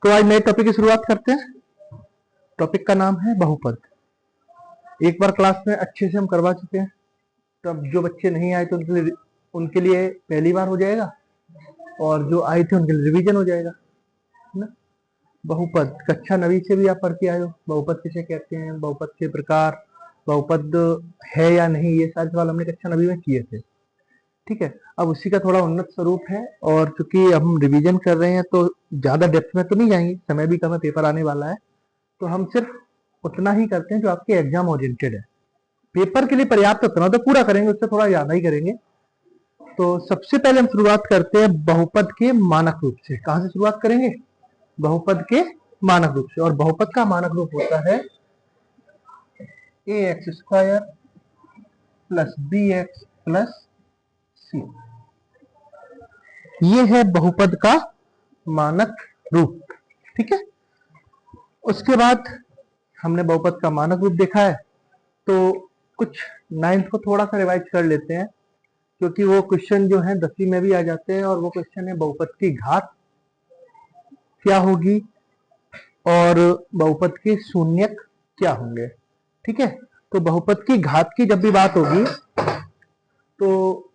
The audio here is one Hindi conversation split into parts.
तो आज नए टॉपिक की शुरुआत करते हैं। टॉपिक का नाम है बहुपद। एक बार क्लास में अच्छे से हम करवा चुके हैं, तो अब जो बच्चे नहीं आए तो उनके लिए पहली बार हो जाएगा, और जो आए थे उनके लिए रिवीजन हो जाएगा, है ना। बहुपद कक्षा 9वीं से भी आप पढ़ के आए हो। बहुपद किसे कहते हैं, बहुपद के प्रकार, बहुपद है या नहीं, ये सारे सवाल हमने कक्षा 9वीं में किए थे। ठीक है, अब उसी का थोड़ा उन्नत स्वरूप है, और चूंकि हम रिवीजन कर रहे हैं तो ज्यादा डेप्थ में तो नहीं जाएंगे, समय भी कम है, पेपर आने वाला है, तो हम सिर्फ उतना ही करते हैं जो आपके एग्जाम ओरिएंटेड है। पेपर के लिए पर्याप्त उतना तो पूरा करेंगे, उससे थोड़ा ज्यादा ही करेंगे। तो सबसे पहले हम शुरुआत करते हैं बहुपद के मानक रूप से। कहां से शुरुआत करेंगे? बहुपद के मानक रूप से। और बहुपद का मानक रूप होता है ax² plus bx plus c। ये है बहुपद का मानक रूप। ठीक है, उसके बाद हमने बहुपद का मानक रूप देखा है, तो कुछ 9th को थोड़ा सा रिवाइज कर लेते हैं, क्योंकि वो क्वेश्चन जो है 10वीं में भी आ जाते हैं। और वो क्वेश्चन है बहुपद की घात क्या होगी और बहुपद के शून्यक क्या होंगे। ठीक है, तो बहुपद की घात की जब भी बात होगी, तो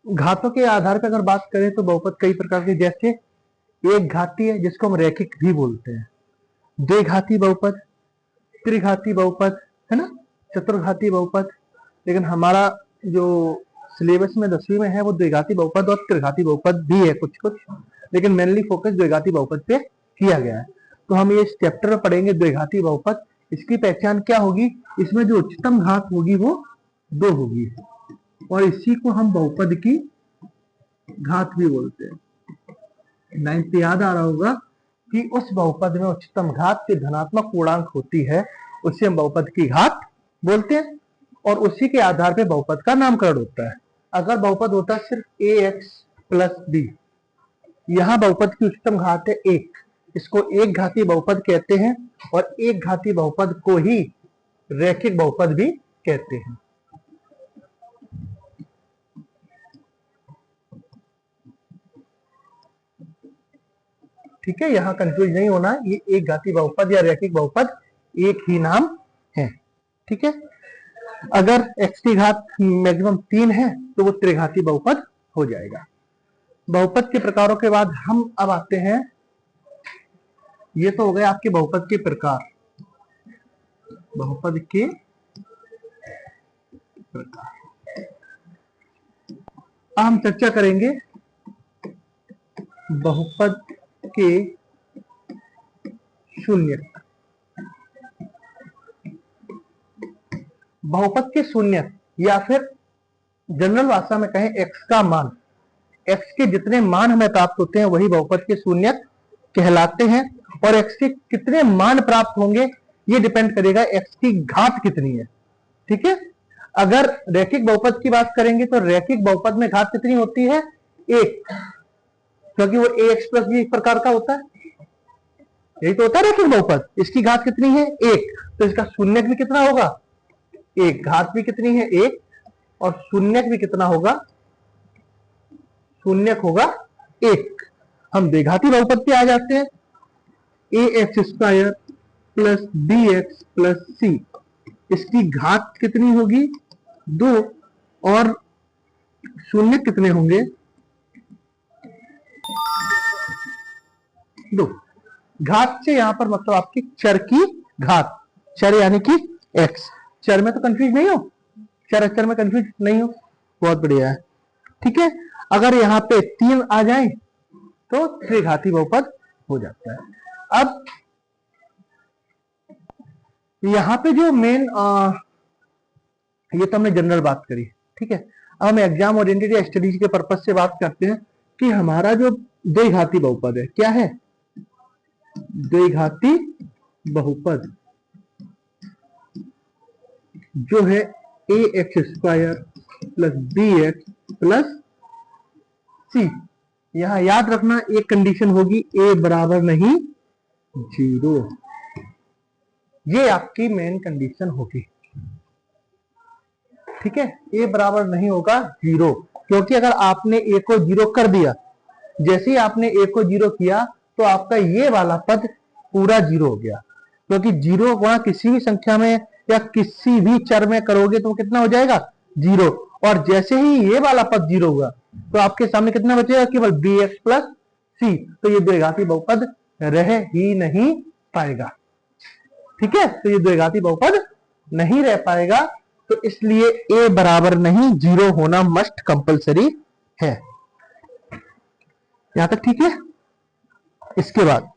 घातों के आधार पर अगर बात करें तो बहुपद कई प्रकार के, जैसे एक घाती है जिसको हम रैखिक भी बोलते हैं, द्विघाती बहुपद, त्रिघाती बहुपद, है ना, चतुर्घाती बहुपद। लेकिन हमारा जो सिलेबस में 10वीं में है वो द्विघाती बहुपद और त्रिघाती बहुपद भी है कुछ कुछ, लेकिन मेनली फोकस द्विघाती बहुपद पे किया गया है। तो हम ये इस चैप्टर में पढ़ेंगे द्विघाती बहुपद। इसकी पहचान क्या होगी? इसमें जो उच्चतम घात होगी वो 2 होगी, और इसी को हम बहुपद की घात भी बोलते हैं। 9th पे याद आ रहा होगा कि उस बहुपद में उच्चतम घात की धनात्मक पूर्णांक होती है, उसे हम बहुपद की घात बोलते हैं, और उसी के आधार पे बहुपद का नामकरण होता है। अगर बहुपद होता है सिर्फ ax प्लस b, यहां बहुपद की उच्चतम घात है 1, इसको एक घाती बहुपद कहते हैं, और एक घाती बहुपद को ही रैखिक बहुपद भी कहते हैं। ठीक है, यहां कंफ्यूज नहीं होना, ये एक घाती बहुपद या रैखिक बहुपद एक ही नाम है। ठीक है, अगर x की घात मैक्सिमम 3 है तो वो त्रिघाती बहुपद हो जाएगा। बहुपद के प्रकारों के बाद हम अब आते हैं, ये तो हो गए आपके बहुपद के प्रकार। बहुपद के प्रकार हम चर्चा करेंगे बहुपद के शून्यक। बहुपद के शून्यक, या फिर जनरल भाषा में कहें x का मान, x के जितने मान हमें प्राप्त होते हैं वही बहुपद के शून्यक कहलाते हैं। और x के कितने मान प्राप्त होंगे ये डिपेंड करेगा x की घात कितनी है। ठीक है, अगर रैखिक बहुपद की बात करेंगे तो रैखिक बहुपद में घात कितनी होती है? 1, क्योंकि वो ax प्लस b एक प्रकार का होता है, यही तो होता है रैखिक बहुपद। इसकी घात कितनी है? 1, तो इसका शून्यक भी कितना होगा? 1। घात भी कितनी है? 1, और शून्यक भी कितना होगा? शून्यक होगा 1। हम द्विघाती बहुपद पे आ जाते हैं, ax² plus bx plus c। इसकी घात कितनी होगी? 2, और शून्य कितने होंगे? 2। घात से यहां पर मतलब आपकी चर की घात, चर यानी कि x। चर में तो कंफ्यूज नहीं हो, चर अक्षर में कंफ्यूज नहीं हो, बहुत बढ़िया है। ठीक है, अगर यहाँ पे 3 आ जाए तो त्रिघाती बहुपद हो जाता है। अब यहाँ पे जो मेन, ये तो हमने जनरल बात करी। ठीक है, अब हम एग्जाम ओरिएंटेड या स्टडीज के पर्पज से बात करते हैं कि हमारा जो द्विघाती बहुपद है क्या है? द्विघाती बहुपद जो है ax² plus bx plus c। यहां याद रखना एक कंडीशन होगी, a बराबर नहीं 0, ये आपकी मेन कंडीशन होगी। ठीक है, a बराबर नहीं होगा 0, क्योंकि अगर आपने a को 0 कर दिया, जैसे ही आपने a को 0 किया तो आपका ये वाला पद पूरा जीरो हो गया, क्योंकि जीरो गुणा किसी भी संख्या में या किसी भी चर में करोगे तो कितना हो जाएगा, जीरो। और जैसे ही ये वाला पद जीरो हुआ तो आपके सामने कितना बचेगा, केवल बी एक्स प्लस सी। तो ये द्विघाती बहुपद रह ही नहीं पाएगा। ठीक है, तो ये द्विघाती बहुपद नहीं रह पाएगा, तो इसलिए ए बराबर नहीं, जीरो होना मस्ट कंपलसरी है। यहां तक ठीक है। इसके बाद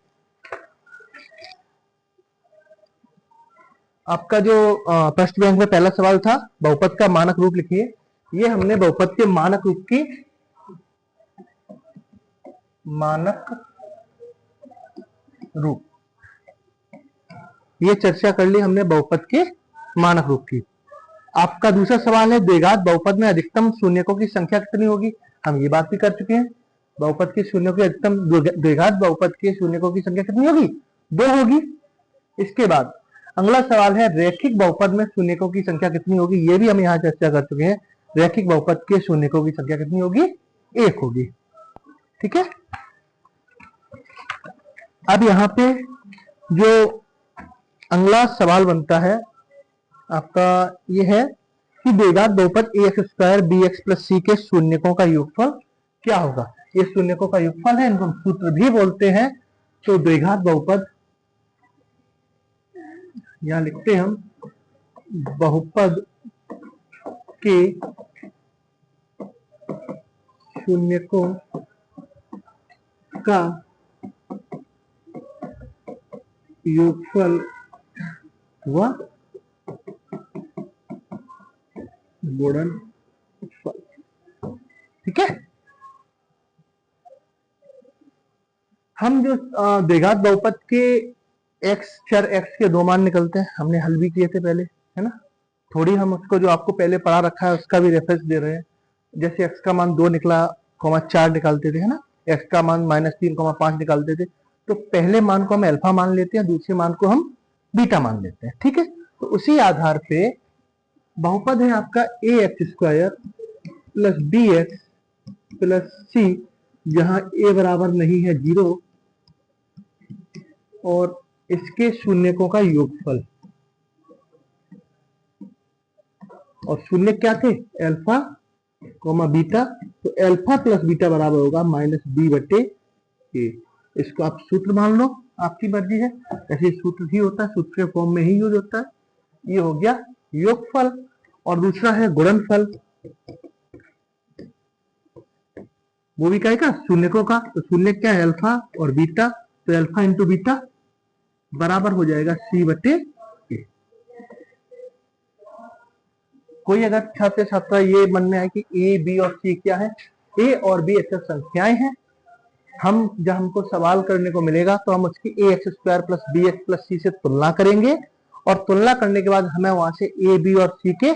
आपका जो फर्स्ट बैंक में पहला सवाल था, बहुपद का मानक रूप लिखिए। ये हमने बहुपद के मानक रूप की मानक रूप ये चर्चा कर ली हमने बहुपद के मानक रूप की। आपका दूसरा सवाल है, द्विघात बहुपद में अधिकतम शून्यकों की संख्या कितनी होगी। हम ये बात भी कर चुके हैं, बहुपद के शून्यों की अधिकतम, द्विघात बहुपद के शून्यकों की संख्या कितनी होगी, 2 होगी। इसके बाद अगला सवाल है, रैखिक बहुपद में शून्यकों की संख्या कितनी होगी। ये भी हम यहाँ चर्चा कर चुके हैं, रैखिक बहुपद के शून्यकों की संख्या कितनी होगी, 1 होगी। ठीक है। अब यहाँ पे जो अगला सवाल बनता है आपका ये है कि द्विघात बहुपद a x square b x plus c के शून्यकों का योगफल क्या होगा। ये शून्यकों का योगफल है, इनको हम सूत्र भी बोलते हैं। तो द्विघात बहुपद यहां लिखते हैं हम, बहुपद के शून्यकों का योगफल व गुणनफल। ठीक है। हम जो द्विघात बहुपद के एक्स चर एक्स के 2 मान निकलते हैं, हमने हल भी किए थे पहले, है ना। थोड़ी हम उसको जो आपको पहले पढ़ा रखा है उसका भी रेफरेंस दे रहे हैं। जैसे एक्स का मान 2 निकला, 4 निकालते थे, है ना। एक्स का मान -3, 5 निकालते थे। तो पहले मान को हम अल्फा मान लेते हैं, दूसरे मान को हम बीटा मान लेते हैं। ठीक है। तो उसी आधार पे बहुपद है आपका a x square plus b x plus c, जहां ए बराबर नहीं है 0, और इसके शून्यकों का योगफल। और शून्य क्या थे, अल्फा कोमा बीटा। तो अल्फा प्लस बीटा बराबर होगा -b/a। इसको आप सूत्र मान लो, आपकी मर्जी है, ऐसे सूत्र ही होता है, सूत्र के फॉर्म में ही यूज होता है। ये हो गया योगफल। और दूसरा है गुणनफल, वो भी क्या है, शून्यकों का। तो शून्य क्या है, अल्फा और बीटा। तो अल्फा इंटू बीटा बराबर हो जाएगा c/a। कोई अगर छात्र छात्रा ये मन में आए कि ए बी और सी क्या है, ए और बी अचर संख्याएं हैं। हम जब हमको सवाल करने को मिलेगा तो हम उसकी a x square plus b x plus c से तुलना करेंगे, और तुलना करने के बाद हमें वहां से ए बी और सी के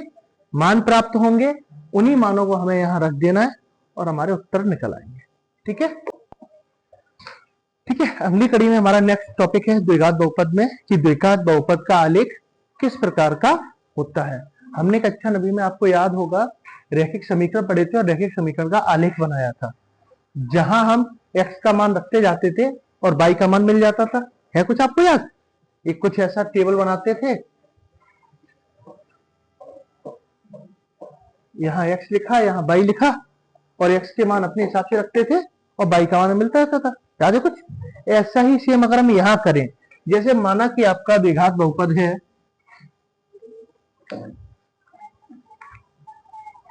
मान प्राप्त होंगे। उन्हीं मानों को हमें यहाँ रख देना है और हमारे उत्तर निकल आएंगे। ठीक है। ठीक है। अगली कड़ी में हमारा नेक्स्ट टॉपिक है द्विघात बहुपद में, कि द्विघात बहुपद का आलेख किस प्रकार का होता है। हमने कक्षा 9वीं में, आपको याद होगा, रैखिक समीकरण पढ़े थे और रैखिक समीकरण का आलेख बनाया था, जहां हम x का मान रखते जाते थे और y का मान मिल जाता था। है कुछ आपको याद? एक कुछ ऐसा टेबल बनाते थे, यहाँ x लिखा, यहाँ y लिखा, और x के मान अपने हिसाब से रखते थे और y का मान मिलता रहता था। याद है कुछ? ऐसा ही सेम अगर हम यहाँ करें, जैसे माना कि आपका द्विघात बहुपद है,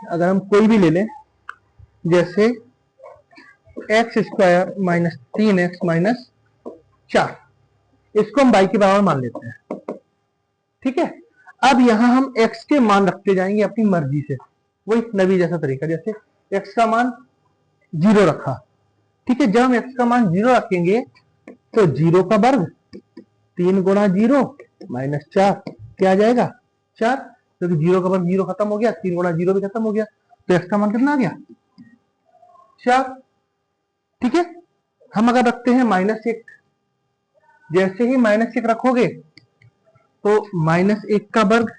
अगर हम कोई भी ले लें, जैसे x square minus 3x minus 4, इसको हम y के बराबर मान लेते हैं। ठीक है। अब यहां हम x के मान रखते जाएंगे अपनी मर्जी से, वही नवी जैसा तरीका। जैसे x का मान 0 रखा, ठीक है। जब हम x का मान 0 रखेंगे तो 0 का वर्ग 3 गुणा 0 माइनस 4 क्या आ जाएगा, 4। क्योंकि 0 का वर्ग 0 खत्म हो गया, 3 गुणा 0 भी खत्म हो गया, तो x का मान कितना आ गया, 4। ठीक है। हम अगर रखते हैं -1, जैसे ही -1 रखोगे तो -1 का वर्ग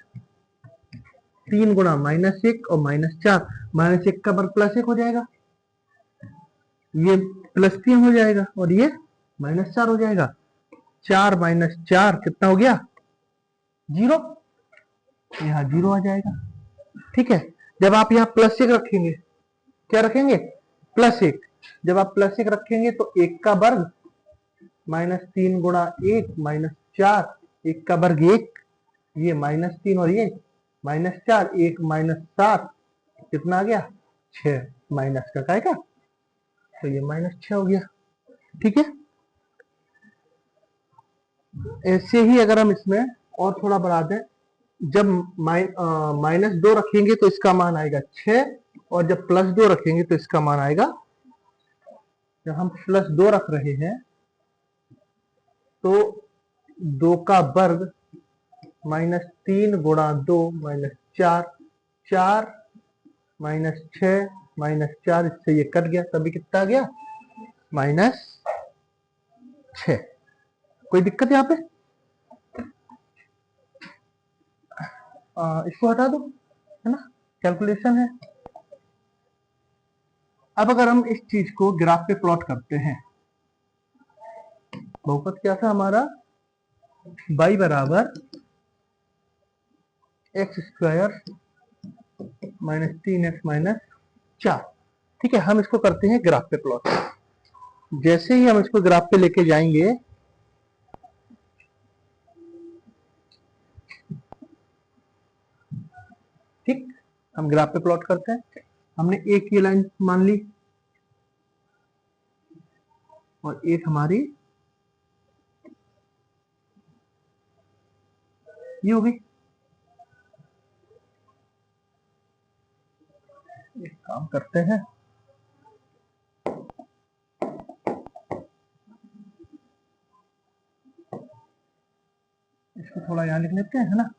3 गुणा -1 और -4, -1 का वर्ग +1 हो जाएगा, ये +3 हो जाएगा और ये -4 हो जाएगा। 4 माइनस 4 कितना हो गया? 0। यहाँ 0 आ जाएगा। ठीक है, जब आप यहाँ +1 रखेंगे, क्या रखेंगे? +1। जब आप +1 रखेंगे तो 1 का वर्ग -3 गुणा 1 -4, 1 का वर्ग 1, ये -3 और ये -4, 1 -7 कितना आ गया? 6 माइनस का काय का, तो ये -6 हो गया। ठीक है, ऐसे ही अगर हम इसमें और थोड़ा बढ़ा दें, जब -2 रखेंगे तो इसका मान आएगा 6, और जब +2 रखेंगे तो इसका मान आएगा, जब हम +2 रख रहे हैं तो 2 का वर्ग -3 गुणा 2 -4, 4 -6 -4, इससे ये कट गया, तभी कितना आ गया? -6। कोई दिक्कत यहाँ पे? इसको हटा दो, है ना, कैलकुलेशन है। अब अगर हम इस चीज को ग्राफ पे प्लॉट करते हैं, बहुपद क्या था हमारा? y बराबर x² -3x -4। ठीक है, हम इसको करते हैं ग्राफ पे प्लॉट। जैसे ही हम इसको ग्राफ पे लेके जाएंगे, ठीक, हम ग्राफ पे प्लॉट करते हैं। हमने एक ये लाइन मान ली और एक हमारी ये होगी। एक काम करते हैं, इसको थोड़ा यहां लिख लेते हैं, है ना।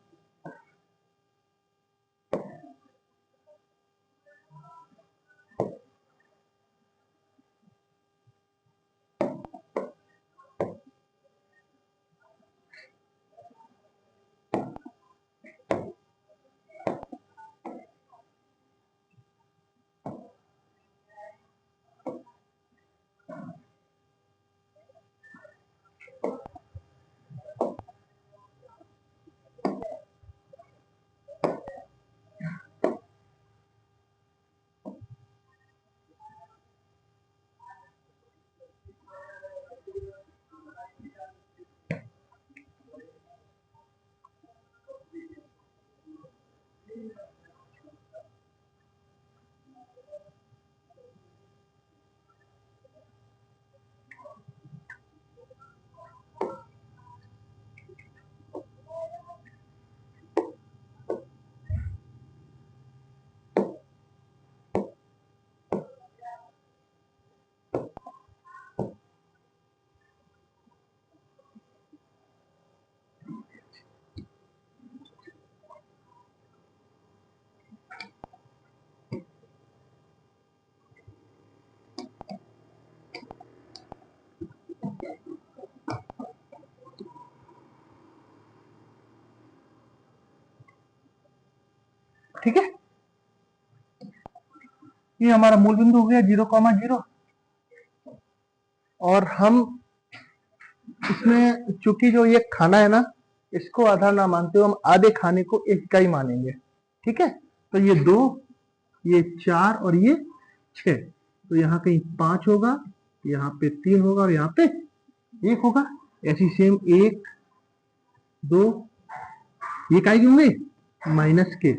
ठीक है, ये हमारा मूल बिंदु हो गया 0,0। और हम इसमें चूंकि जो ये खाना है ना, इसको आधा ना मानते हो, हम आधे खाने को एक का ही मानेंगे। ठीक है, तो ये 2, ये 4 और ये 6, तो यहाँ कहीं 5 होगा, यहाँ पे 3 होगा और यहाँ पे 1 होगा। ऐसी सेम 1 2, ये काय के होंगे? माइनस के।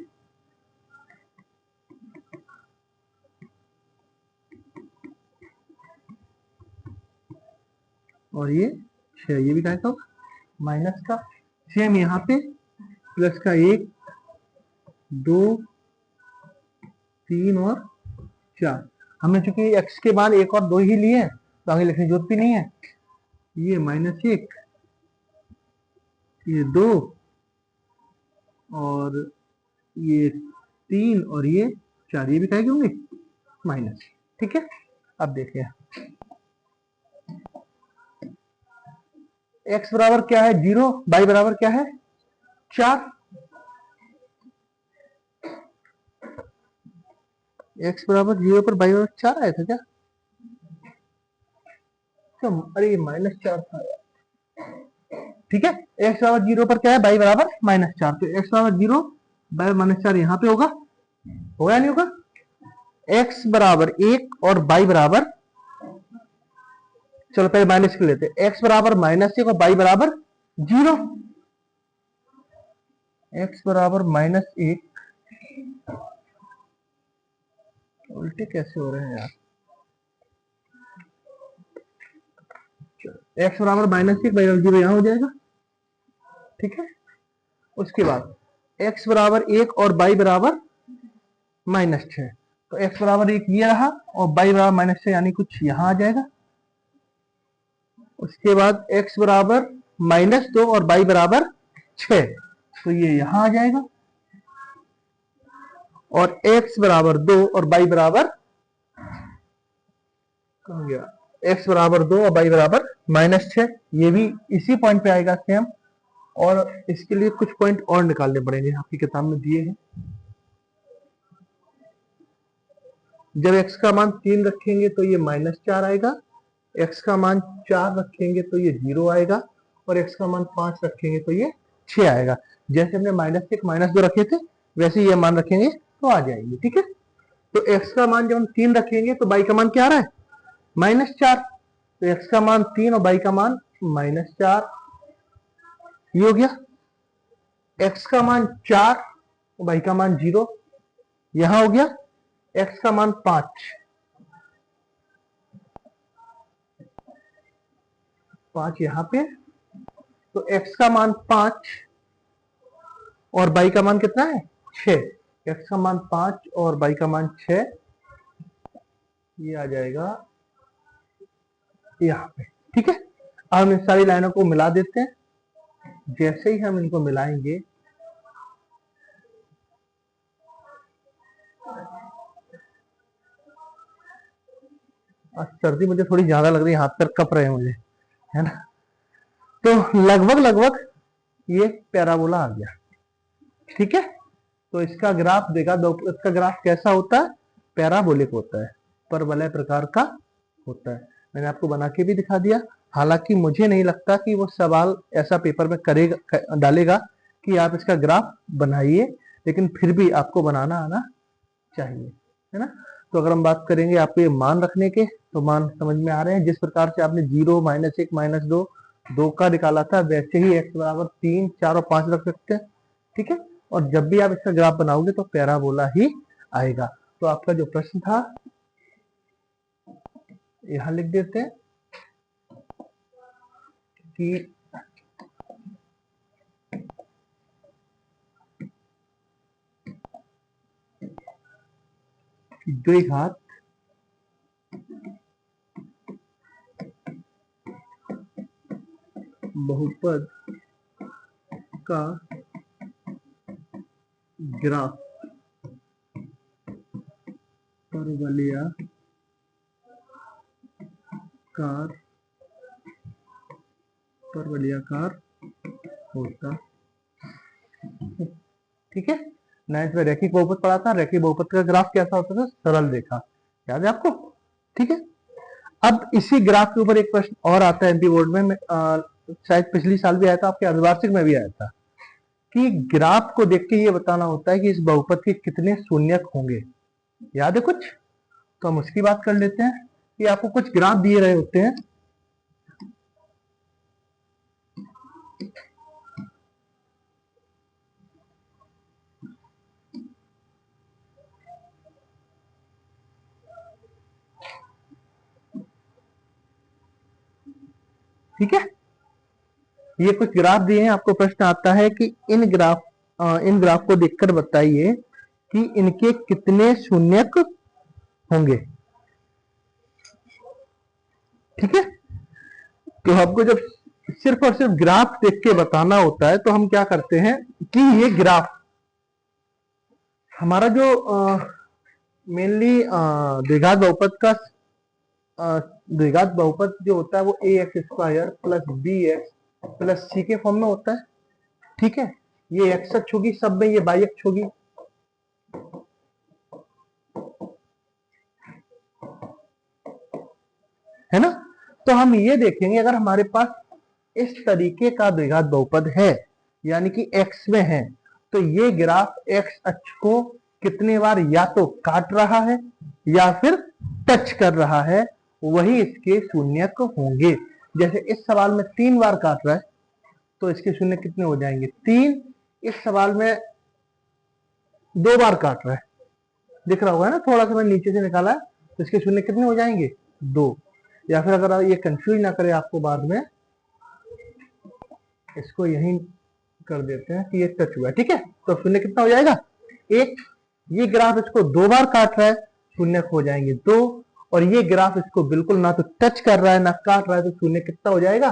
और ये 6, ये भी काय का होगा? माइनस का। सेम यहाँ पे प्लस का 1 2 3 और 4। हमने चूंकि x के मान 1 और 2 ही लिए हैं, तो आगे लिखने की जरूरत भी नहीं है। ये -1, ये 2 और ये 3 और ये 4, ये भी काय के होंगे? माइनस। ठीक है, अब देखिए x बराबर क्या है? 0। y बराबर क्या है? 4। x बराबर 0 पर y बराबर 4 आया था क्या? तो अरे -4 था यार। ठीक है, x बराबर 0 पर क्या है, y बराबर -4, तो x बराबर 0, y -4 यहाँ पे होगा या नहीं होगा। x बराबर 1 और y बराबर, चलो पहले माइनस कर लेते हैं, x बराबर -1 और y बराबर 0। x बराबर -1, उल्टे कैसे हो रहे हैं यार। x बराबर -1, y बराबर 0 यहाँ हो जाएगा। ठीक है, उसके बाद x बराबर 1 और y बराबर -6, तो x बराबर 1 ये रहा और y बराबर -6 यानी कुछ यहाँ आ जाएगा। उसके बाद x बराबर -2 और y बराबर 6, तो ये यहाँ आ जाएगा। और x बराबर 2 और y बराबर, कहाँ गया, x बराबर 2 और y बराबर -6, ये भी इसी पॉइंट पे आएगा सेम। और इसके लिए कुछ पॉइंट और निकालने पड़ेंगे, आपकी किताब में दिए हैं। जब x का मान 3 रखेंगे तो ये -4 आएगा, x का मान 4 रखेंगे तो ये 0 आएगा, और x का मान 5 रखेंगे तो ये 6 आएगा। जैसे हमने -1 -2 रखे थे वैसे ये मान रखेंगे तो आ जाएंगे। ठीक है, तो x का मान जब हम 3 रखेंगे तो y का मान क्या आ रहा है, -4, तो x का मान 3 और y का मान -4, ये हो गया। x का मान 4 और y का मान 0, यहां हो गया। x का मान 5 यहां पे, तो x का मान 5 और y का मान कितना है, 6। x का मान 5 और y का मान 6, ये आ जाएगा यहाँ पे। ठीक है, अब हम इन सारी लाइनों को मिला देते हैं। जैसे ही हम इनको मिलाएंगे, आज सर्दी मुझे थोड़ी ज्यादा लग रही है, हाथ पैर कप रहे हैं मुझे, है ना। तो लगभग लगभग ये पैराबोला आ गया। ठीक है, तो इसका ग्राफ देगा, इसका ग्राफ कैसा होता है, पैराबोलिक होता है, परवलय प्रकार का होता है। मैंने आपको बना के भी दिखा दिया। हालांकि मुझे नहीं लगता कि वो सवाल ऐसा पेपर में करेगा, डालेगा कि आप इसका ग्राफ बनाइए, लेकिन फिर भी आपको बनाना आना चाहिए, है ना। तो अगर हम बात करेंगे आपको ये मान रखने के, तो मान समझ में आ रहे हैं। जिस प्रकार से आपने 0 -1 -2 2 का निकाला था, वैसे ही x बराबर 3 4 और 5 रख सकते हैं। ठीक है, और जब भी आप इसका ग्राफ बनाओगे तो पैराबोला ही आएगा। तो आपका जो प्रश्न था यहां लिख देते हैं कि द्विघात बहुपद का ग्राफ परवलयाकार होता। ठीक है, 9th में रैखिक बहुपद पढ़ा था। रैखिक बहुपद का ग्राफ कैसा होता था, सरल रेखा, याद है आपको। ठीक है, अब इसी ग्राफ के ऊपर एक प्रश्न और आता है एमपी बोर्ड में, शायद पिछली साल भी आया था, आपके अर्धवार्षिक में भी आया था, कि ग्राफ को देख के ये बताना होता है कि इस बहुपद के कितने शून्यक होंगे। याद है कुछ, तो हम उसकी बात कर लेते हैं कि आपको कुछ ग्राफ दिए रहे होते हैं। ठीक है, ये कुछ ग्राफ दिए हैं, आपको प्रश्न आता है कि इन ग्राफ को देखकर बताइए कि इनके कितने शून्यक होंगे। ठीक है, तो आपको जब सिर्फ और सिर्फ ग्राफ देख के बताना होता है तो हम क्या करते हैं कि ये ग्राफ हमारा जो मेनली द्विघात बहुपद का द्विघात बहुपद जो होता है वो ax² plus bx plus c के फॉर्म में होता है। ठीक है, ये x अक्ष होगी सब में, ये y अक्ष होगी। है ना, तो हम ये देखेंगे अगर हमारे पास इस तरीके का द्विघात बहुपद है यानी कि x में है तो ये ग्राफ x अक्ष को कितने बार या तो काट रहा है या फिर टच कर रहा है, वही इसके शून्यक होंगे। जैसे इस सवाल में 3 बार काट रहा है तो इसके शून्य कितने हो जाएंगे 3। इस सवाल में 2 बार काट रहा है, दिख रहा होगा ना, थोड़ा सा मैंने नीचे से निकाला है, तो इसके शून्य कितने हो जाएंगे 2। या फिर अगर ये कंफ्यूज ना करे आपको बाद में, इसको यहीं कर देते हैं कि ये टच हुआ है, ठीक है, तो शून्य कितना हो जाएगा 1। ये ग्राफ इसको 2 बार काट रहा है, शून्य हो जाएंगे 2। और ये ग्राफ इसको बिल्कुल ना तो टच कर रहा है ना काट रहा है, तो शून्य कितना हो जाएगा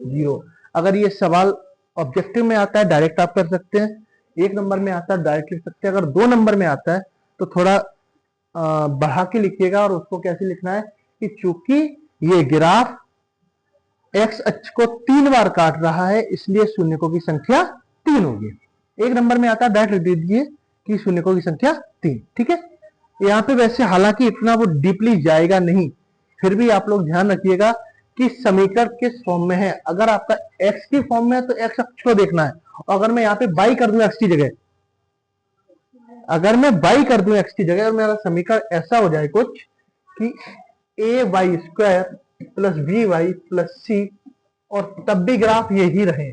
0। अगर ये सवाल ऑब्जेक्टिव में आता है डायरेक्ट आप कर सकते हैं, 1 नंबर में आता है डायरेक्ट लिख सकते हैं, अगर 2 नंबर में आता है तो थोड़ा बढ़ा के लिखिएगा। और उसको कैसे लिखना है कि चूंकि ये ग्राफ x अक्ष को 3 बार काट रहा है इसलिए शून्यकों की संख्या 3 होगी। 1 नंबर में आता है डायरेक्ट लिख दीजिए कि शून्यकों की संख्या 3, ठीक है। यहाँ पे वैसे हालांकि इतना वो डीपली जाएगा नहीं, फिर भी आप लोग ध्यान रखिएगा कि समीकरण किस फॉर्म में है। अगर आपका x की फॉर्म में है तो x अक्ष को देखना है, और अगर मैं यहाँ पे बाई कर दूं x की जगह, अगर मैं बाई कर दूं x की जगह और मेरा समीकरण ऐसा हो जाए कुछ कि a² plus by plus c, और तब भी ग्राफ यही रहे,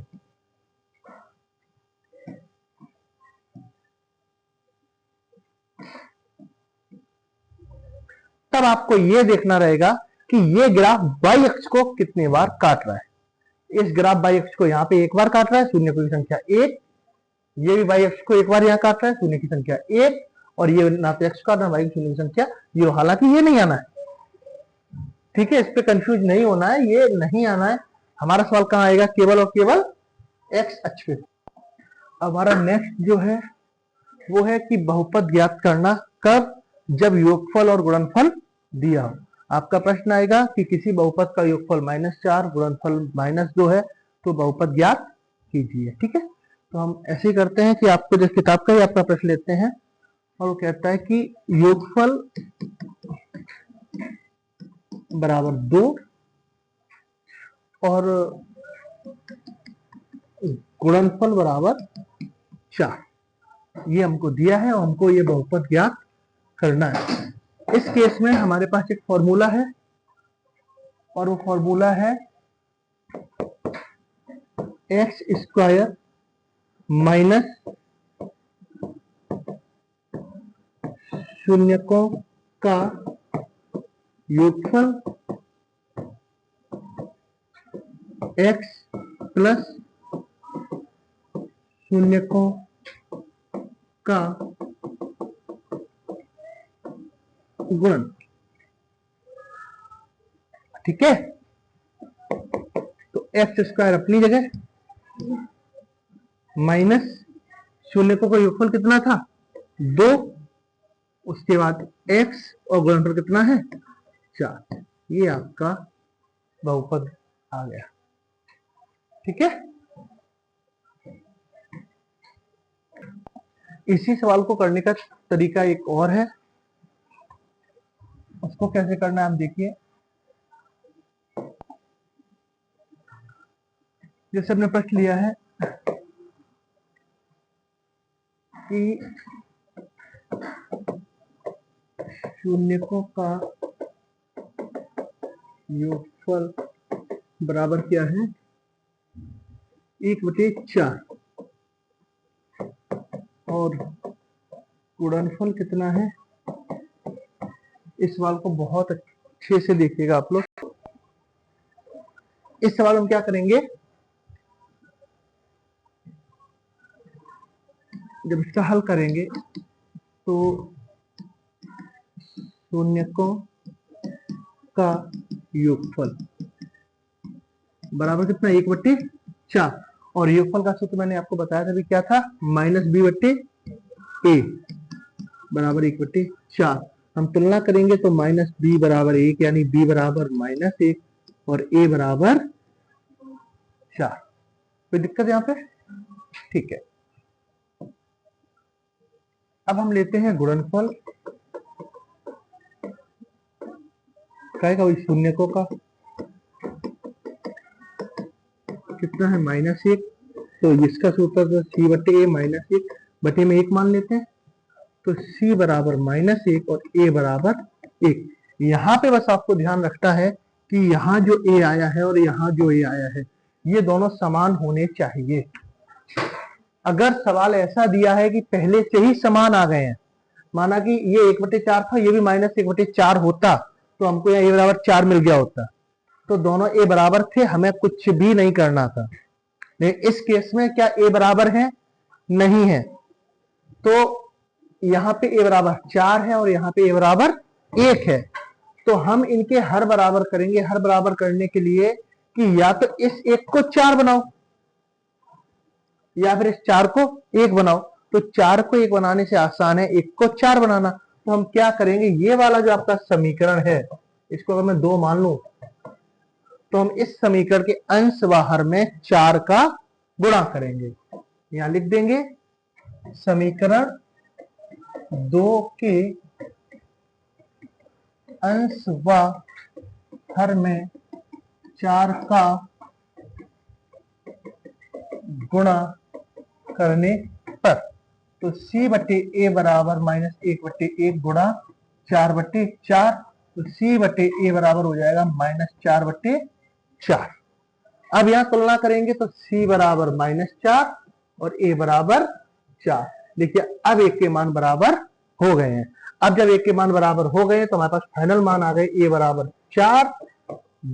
तब आपको यह देखना रहेगा कि ये ग्राफ y अक्ष को कितने बार काट रहा है। इस ग्राफ y अक्ष को यहाँ पे 1 बार काट रहा है, शून्य की संख्या 1। ये भी y अक्ष को 1 बार यहाँ काट रहा है, शून्य की संख्या 1। और ये ना तो x का ना y की शून्य की संख्या 0। हालांकि ये नहीं आना है, ठीक है, इस पे कंफ्यूज नहीं होना है, ये नहीं आना है। हमारा सवाल कहां आएगा, केवल और केवल x अक्ष पे। हमारा नेक्स्ट जो है वो है कि बहुपद ज्ञात करना कब, जब योगफल और गुणनफल दिया हो। आपका प्रश्न आएगा कि किसी बहुपद का योगफल -4 गुणनफल -2 है तो बहुपद ज्ञात कीजिए, ठीक है। तो हम ऐसे ही करते हैं कि आपको जिस किताब का ही आपका प्रश्न लेते हैं, और वो कहता है कि योगफल बराबर 2 और गुणनफल बराबर 4, ये हमको दिया है और हमको ये बहुपद ज्ञात करना है। इस केस में हमारे पास एक फॉर्मूला है, और वो फॉर्मूला है x² माइनस शून्यकों का योगफल x प्लस शून्यकों का गुणन, ठीक है। तो x² अपनी जगह माइनस शून्यकों का योगफल कितना था 2, उसके बाद x और गुणनफल कितना है 4। ये आपका बहुपद आ गया, ठीक है। इसी सवाल को करने का तरीका एक और है, उसको कैसे करना है आप देखिए। जैसे हमने प्रश्न लिया है कि शून्यकों का योगफल बराबर क्या है 1/4, और गुणनफल कितना है। इस सवाल को बहुत अच्छे से देखिएगा आप लोग। इस सवाल में क्या करेंगे, जब इसका हल करेंगे तो शून्यकों का योगफल बराबर कितना 1/4, और योगफल का सूत्र मैंने आपको बताया था भी क्या था -b/a बराबर 1/4। हम तुलना करेंगे तो -b बराबर 1 यानी b बराबर -1 और a बराबर 4। कोई दिक्कत यहाँ पे, ठीक है। अब हम लेते हैं गुणनफल का, वही शून्यकों का कितना है -1, तो इसका सूत्र तो c बटे a -1 बटे में 1 मान लेते हैं, तो c बराबर -1 और a बराबर 1। यहाँ पे बस आपको ध्यान रखना है कि यहाँ जो a आया है और यहाँ जो a आया है ये दोनों समान होने चाहिए। अगर सवाल ऐसा दिया है कि पहले से ही समान आ गए हैं, माना कि ये 1/4 था, ये भी -1/4 होता, तो हमको यहाँ a बराबर 4 मिल गया होता, तो दोनों a बराबर थे, हमें कुछ भी नहीं करना था। लेकिन इस केस में क्या a बराबर है? नहीं है, तो यहाँ पे a बराबर 4 है और यहाँ पे a बराबर 1 है, तो हम इनके हर बराबर करेंगे। हर बराबर करने के लिए कि या तो इस 1 को 4 बनाओ या फिर इस 4 को 1 बनाओ। तो 4 को 1 बनाने से आसान है 1 को 4 बनाना। तो हम क्या करेंगे, ये वाला जो आपका समीकरण है इसको अगर मैं 2 मान लूं तो हम इस समीकरण के अंश व हर में 4 का गुणा करेंगे। यहां लिख देंगे समीकरण 2 के अंश व हर में 4 का गुणा करने पर, तो c बटे a बराबर -1/1 गुणा 4/4, तो c बटे a बराबर हो जाएगा -4/4। अब यहां तुलना करेंगे तो c बराबर -4 और a बराबर 4। देखिए अब a के मान बराबर हो गए हैं। अब जब a के मान बराबर हो गए तो हमारे पास फाइनल मान आ गए, a बराबर 4,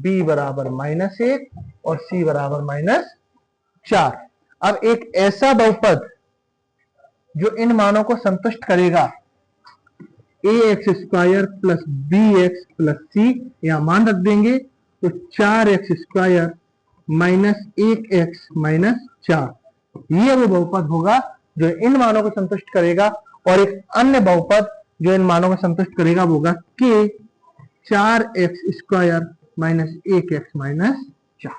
b बराबर -1 और c बराबर -4। अब एक ऐसा बहुपद जो इन मानों को संतुष्ट करेगा, ax² + bx + c, यहां मान रख देंगे, तो 4x² - 1x - 4, ये वो बहुपद होगा जो इन मानों को संतुष्ट करेगा। और एक अन्य बहुपद जो इन मानों को संतुष्ट करेगा वो होगा k 4x² - 1x - 4।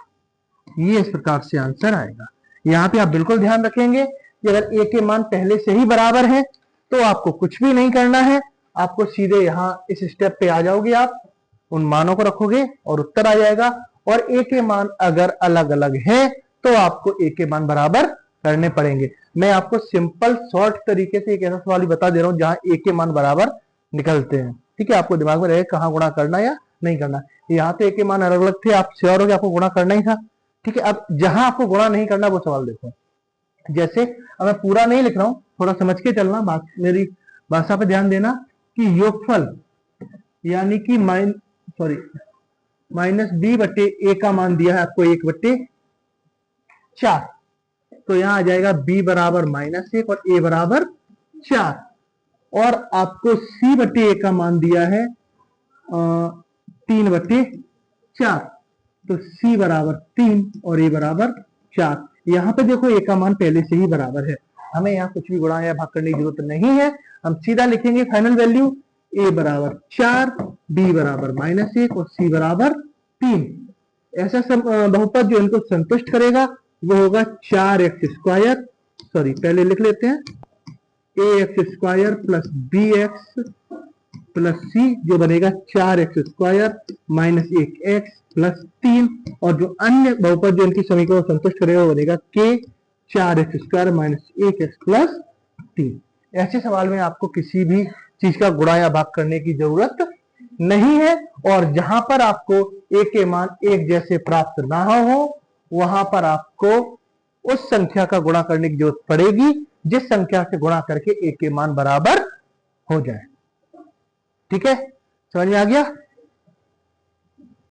ये इस प्रकार से आंसर आएगा। यहाँ पे आप बिल्कुल ध्यान रखेंगे कि अगर a के मान पहले से ही बराबर है तो आपको कुछ भी नहीं करना है, आपको सीधे यहाँ इस स्टेप पे आ जाओगे, आप उन मानों को रखोगे और उत्तर आ जाएगा। और a के मान अगर अलग अलग हैं तो आपको a के मान बराबर करने पड़ेंगे। मैं आपको सिंपल शॉर्ट तरीके से एक ऐसा सवाल ही बता दे रहा हूं जहां a के मान बराबर निकलते हैं। ठीक है, आपको दिमाग में रहे कहां गुणा करना या नहीं करना। यहाँ तो a के मान अलग अलग थे, आप श्योर हो कि आपको गुणा करना ही था। ठीक है, अब जहां आपको गुणा नहीं करना वो सवाल देखो। जैसे अब मैं पूरा नहीं लिख रहा हूं, थोड़ा समझ के चलना, बात मेरी भाषा पे ध्यान देना कि योगफल यानी कि -b/a का मान दिया है आपको 1/4, तो यहां आ जाएगा b बराबर -1 और a बराबर 4। और आपको c/a का मान दिया है 3/4, तो c बराबर 3 और a बराबर 4। यहाँ पे देखो a का मान पहले से ही बराबर है, हमें यहाँ कुछ भी गुणा या भाग करने की जरूरत नहीं है। हम सीधा लिखेंगे फाइनल वैल्यू, a बराबर 4, b बराबर -1 और c बराबर 3। ऐसा बहुपद जो इनको संतुष्ट करेगा वो होगा 4x², सॉरी पहले लिख लेते हैं, ax² + bx + c, जो बनेगा 4x² - 1x + 3। और जो अन्य बहुपद जो इनकी समीकरण को संतुष्ट करेगा वो बनेगा k 4x² - 1x + 3। ऐसे सवाल में आपको किसी भी चीज का गुणा या भाग करने की जरूरत नहीं है। और जहां पर आपको a के मान एक जैसे प्राप्त ना हो वहां पर आपको उस संख्या का गुणा करने की जरूरत पड़ेगी जिस संख्या से गुणा करके a के मान बराबर हो जाए। ठीक है, समझ में आ गया।